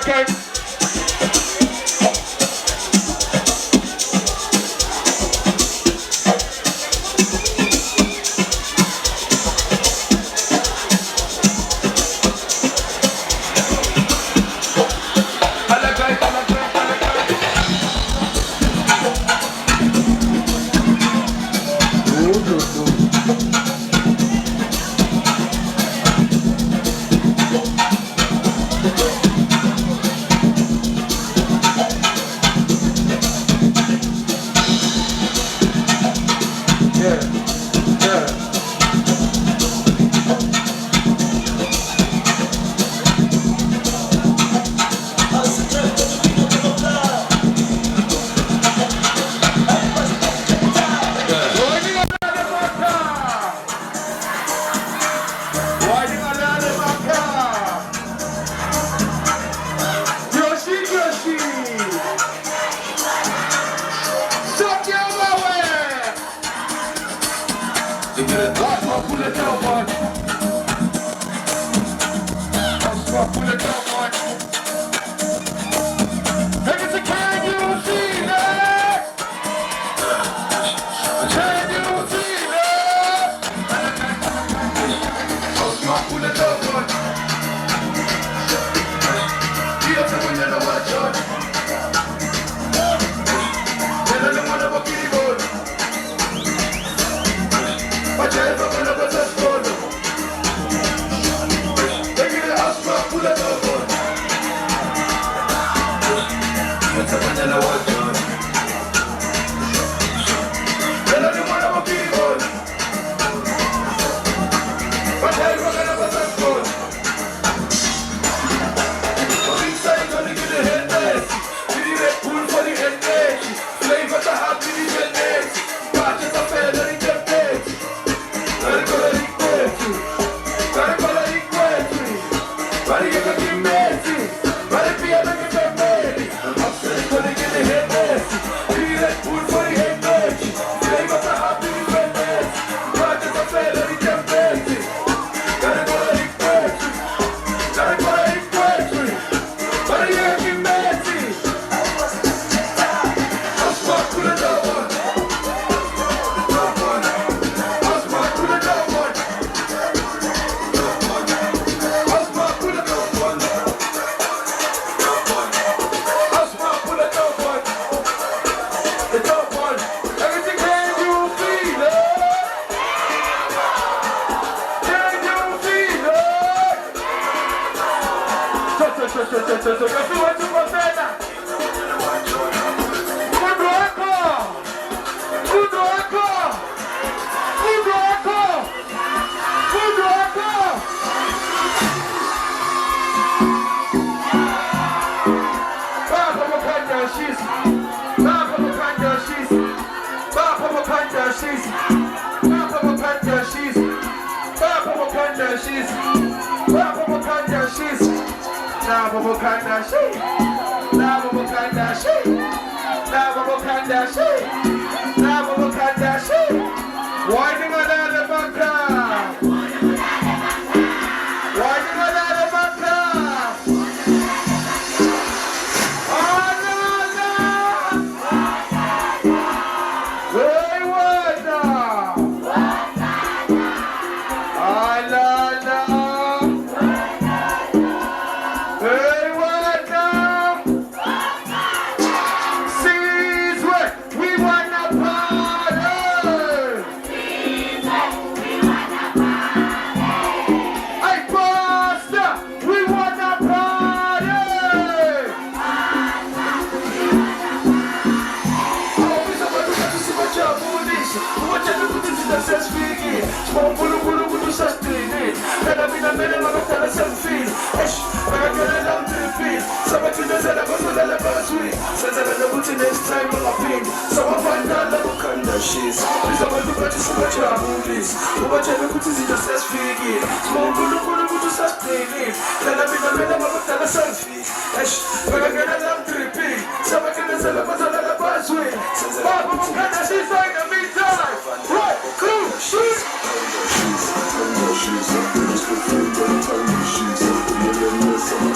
again.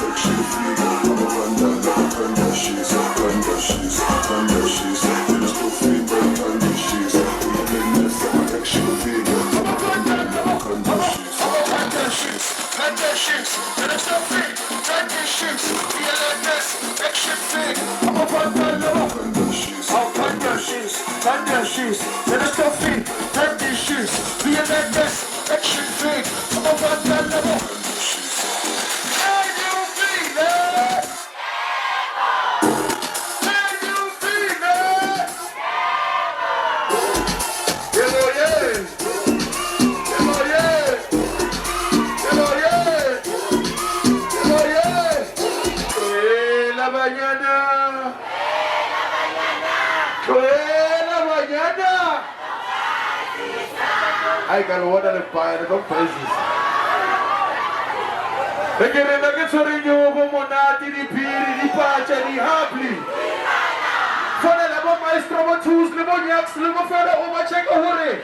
She's shit. Let us go feet, let this shit. Be a that best, action freak. I'm a bad man level. Can you feel it? Can you feel it? Hello, yeah. Hello, yeah. Hello, yeah. Hello, yeah. Eh, la mañana. I got water to buy it, don't pay this. Perché non che sono io monati di piri, di pace, di habli. Fare la bomba maestro, ma choose, le mognax, le mo fare o ma c'è corre.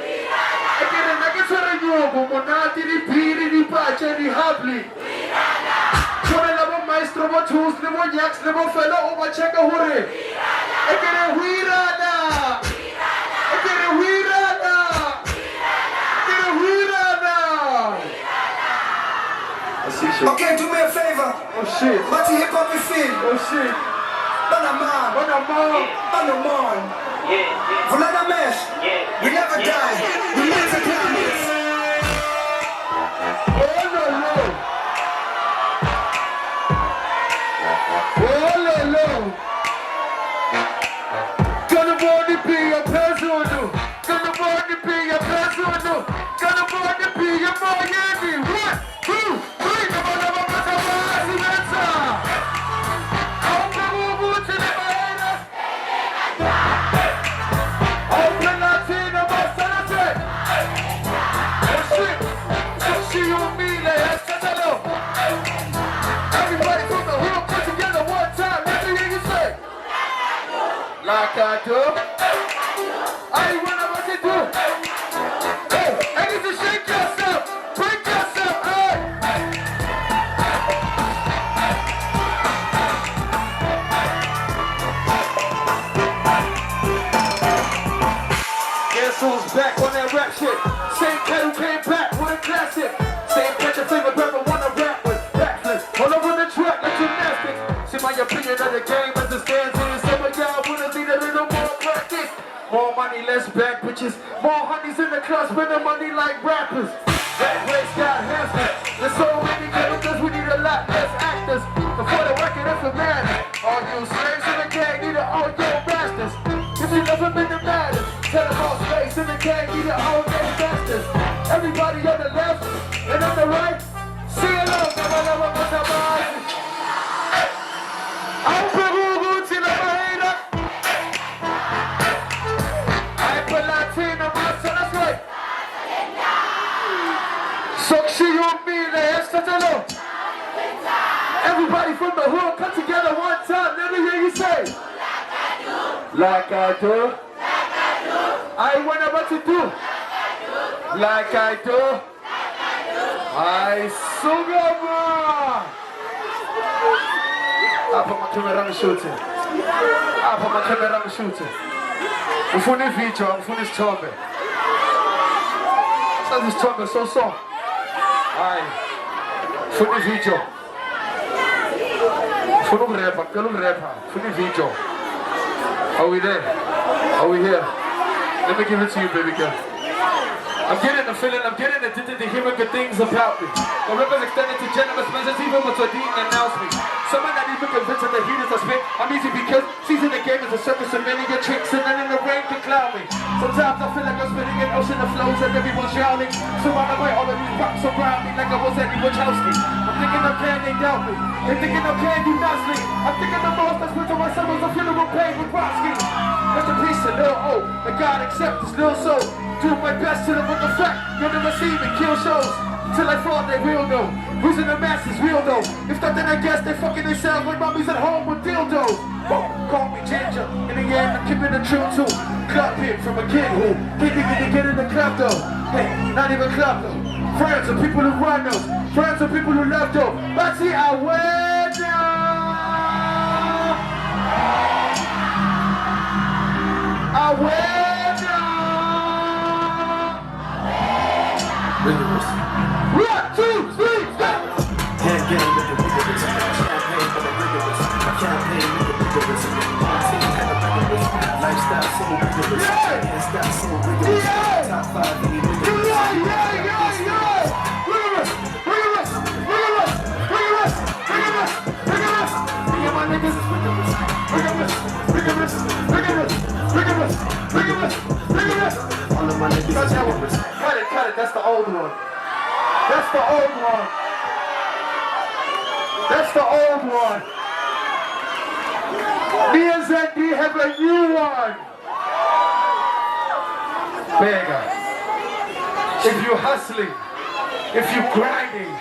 Perché non che sono io monati di piri, di pace, di habli. Fare la bomba maestro, ma choose, le mognax, le mo fare o ma c'è corre. Perché non huirada. Perché non huirada. Okay, do me a favor. Oh shit. But hip hop is feel. Oh shit. Banamon. Volana mesh. We never die. We never die. Oh no no. Oh no no. Gonna body be a person. Gonna body be a person. Gonna body be a Miami. 1, 2, 3. Like I do. I wanna what you do. Hey, I need to shake yourself. Break yourself. Hey. Guess who's back on that rap shit? Same cat who came back with a classic. Same catch a flavor rapper wanna rap with backflips. All over the track like gymnastics. See my opinion of the game as it stands in. Some of y'all wanna need a little more practice. More money, less bad bitches. More honeys in the club, spending money like rappers. That race got hamsters. There's so many characters, we need a lot less actors. Before the record, that's a man. All you slaves in the gang need to own your masters. If you never been the matters, tell them all slaves in the gang need to own their masters. Everybody on the left and on the right, sing along. I'm Peru to the Bahena. I'm a Latino, that's right. Soxy on me, everybody from the hood, come together one time. Let me hear you say. Like I do. I want what to do. Like I do. I sugama. I put my camera on shooting. I put my camera on shooting. I'm from the video, I'm from this tombe. So this tombe so. Aye. From the video. From the rapper, from the video. Are we there? Are we here? Let me give it to you, baby girl. I'm getting the feeling, I'm getting addicted to hearing good things about me. The river's extended to generous measures, even when Sardine announced me. Someone not even convinced of the heat is a spit. I'm easy because season the game is a circus of many your tricks, and then in the rain can cloud me. Sometimes I feel like I'm spinning an ocean of flows and everyone's drowning. So on the way, all of these rocks around me like I was Eddie Wachowski. I'm thinking of can they doubt me? They're thinking of can you not sleep? I'm thinking of most that's split to myself as a funeral pain with Brodsky. Rest in peace to Lil O, and God accept this little soul. Do my best to the book of fact, you're the receive and kill shows. Till I fall, they will know. Losing the masses, real though. If not, then I guess they fucking themselves like mommies at home with dildos. Whoa, call me Ginger. In the end, I'm keeping the truth too. Club hit from a kid who didn't get in the club though. Hey, not even club though. Friends are people who run those. Friends are people who love though. But see, I went down. I went down. Rigorous. 1, 2, 3, go! Hand game with the rigorous. Champagne for the rigorous. My campaign with the rigorous. Party and the rigorous. Lifestyle. stop so rigorous. Yeah. Can't stop so rigorous. Yeah. Top 5 any rigorous. All of my niggas is rigorous. Cut it, that's the old one. That's the old one. That's the old one. Me and Zandy have a new one. Bega. If you're hustling, if you're grinding,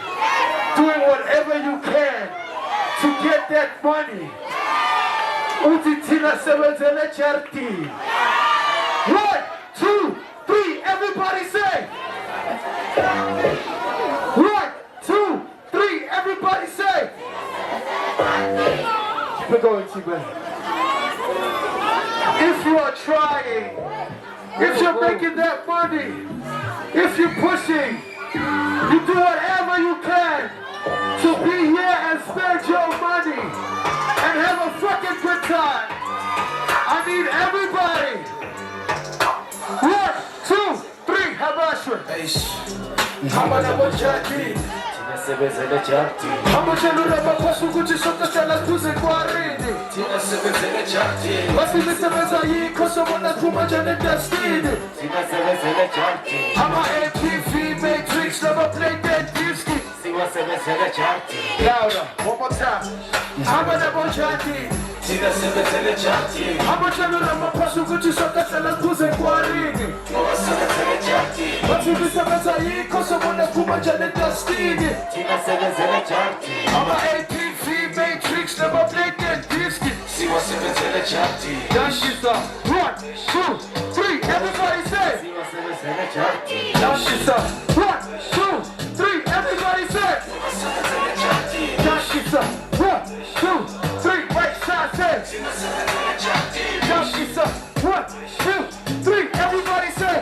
doing whatever you can to get that money. Uthi thina sebenzele charity. 1, 2, 3, everybody say. 1, 2, 3, everybody say. Keep it going, T-Man. If you are trying, if you're making that money, if you're pushing, you do whatever you can to be here and spend your money and have a fucking good time. I need everybody. 1, 2, 3, Habashwa. Hamana Bochati. Amachelura mapasu kuchisota chala kuze kwarini. Basi misemeza yiko somona kumajane destiny. Ama APV Matrix never played that disky. Louder, one more time. Hamana Bochati. Amachelura mapasu kuchisota chala kuze kwarini. Basi misemeza yiko somona kumajane destiny. I'm a APV Matrix, never played that disc. See what's in the telecharty. Dash is up. 1, 2, 3, everybody say. See what's in the telecharty. Dash is up. 1, 2, 3, everybody say. See what's in the telecharty. Dash is up. 1, 2, 3, right side say. See what's in the telecharty. Dash is up. 1, 2, 3, everybody say.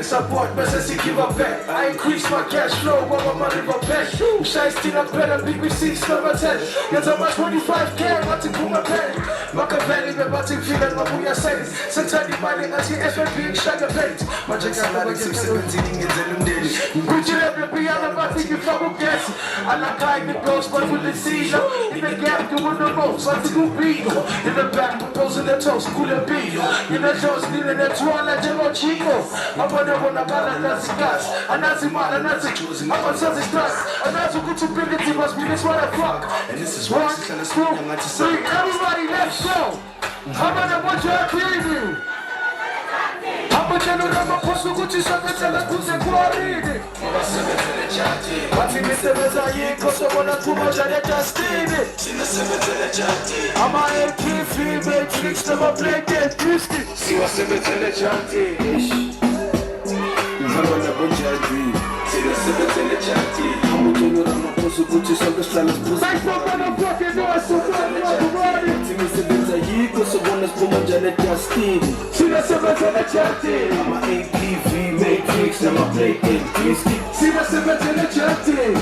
Support, but since you give up back, I increase my cash flow while my money go back. Shine still up better, big receipts number 10. Get on my 25K, about to pull my pen. Machiavelli, about to feel like my booyah says. Sometimes money, I see FFP, sugar bait. My jigger, I'm going to get them daily. Put it up, be on about to give up gas. I like kind the ghost, but with the seizure. In the gap, doing the most, but to do beat. In the back, proposing the toast, cool and beat. In the shows, needing that twilight, Jemo Chico. Wanna bala nazi gas, anazi mala nazi choosing. I'm on Sunday stress, anazi good to bring it to us, we just wanna fuck. And this is 1, 2, 3, everybody, let's go. I'm gonna watch your preview. I'm gonna run my post to Gucci, so I'm gonna put the quarry. What's in Mr. Bezaye, cause I wanna too much and I just did it. I'm a APV Matrix, never played that disc. See what's in the telecharty. I'm gonna go jadri. See the seventh in the chatty. I'm gonna go to Posu Gucci, so the style is pussy. Like some motherfucking noise, so fucking See me seventh a year, cause I wanna spend my Janet Justin. See the seventh in the chatty. I'm a APV Matrix, I'm a play whiskey. See the seventh in the chatty.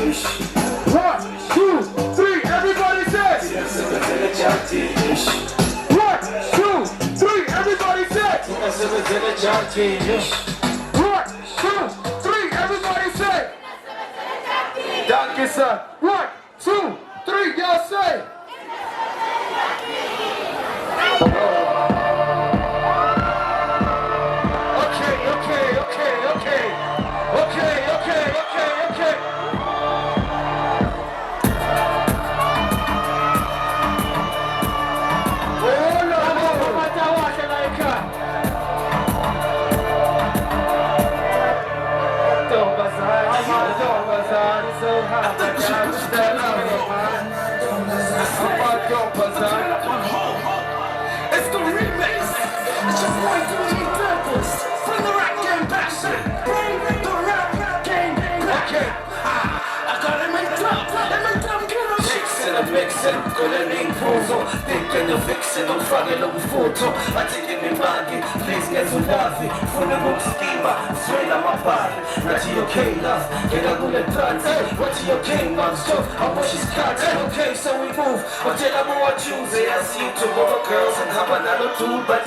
1, 2, 3, everybody say. See the seventh in the chatty. 1, 2, 3, everybody say. See the seventh in the chatty. 1, 2, 3, everybody say. Danke, sir. 1, 2, 3, y'all say. Okay. It's the remix. It's your boy Gucci Purpose. Bring the rap game back, son. Bring the rap game back. Okay. I got him in club. Get him. Mix and a mix and good and improve. foto. Tänker och växer, de faller och foto. Jag tänker min magi, läsken så lavi. Från en bokskriva, svela mapar. Nati okay love, kena gula transi. What's okay man, so how much is cut? Okay, so we move. Until I'm more Tuesday, I see you tomorrow girls and Havana no too. But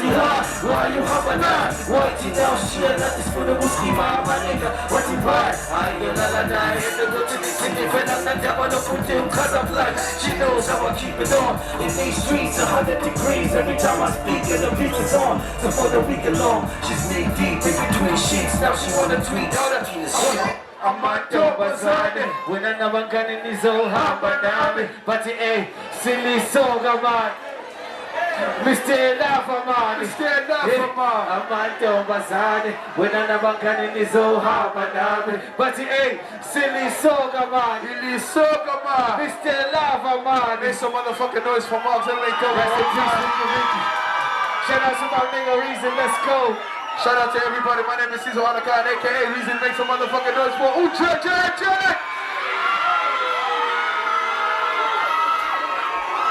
why you Havana? Why you now shit? That is for the whiskey, my nigga. What you buy? I ain't la die. And the go to the city, when I'm not down, I don't put them cause I'm black. She knows how I keep it on. In these streets, 100 degrees every time I speak, and the beat is on. So for the week along, she's knee deep in between sheets. Now she wanna tweet. All that is shit. Amato bazade, wena nabangani nizo haba nami. But eh, silly soga man. Mr. Lava man, Mr. Lava man. Amato bazade, wena nabangani nizo haba nami. But eh, silly soga man, silly soga man. Mr. Lava man. Make some motherfucking noise for Marks and Lake. Shout out to my nigga Reason, let's go. Shout out to everybody, my name is Cesar Hanakan, aka Reason, make some motherfucking noise for Ucha,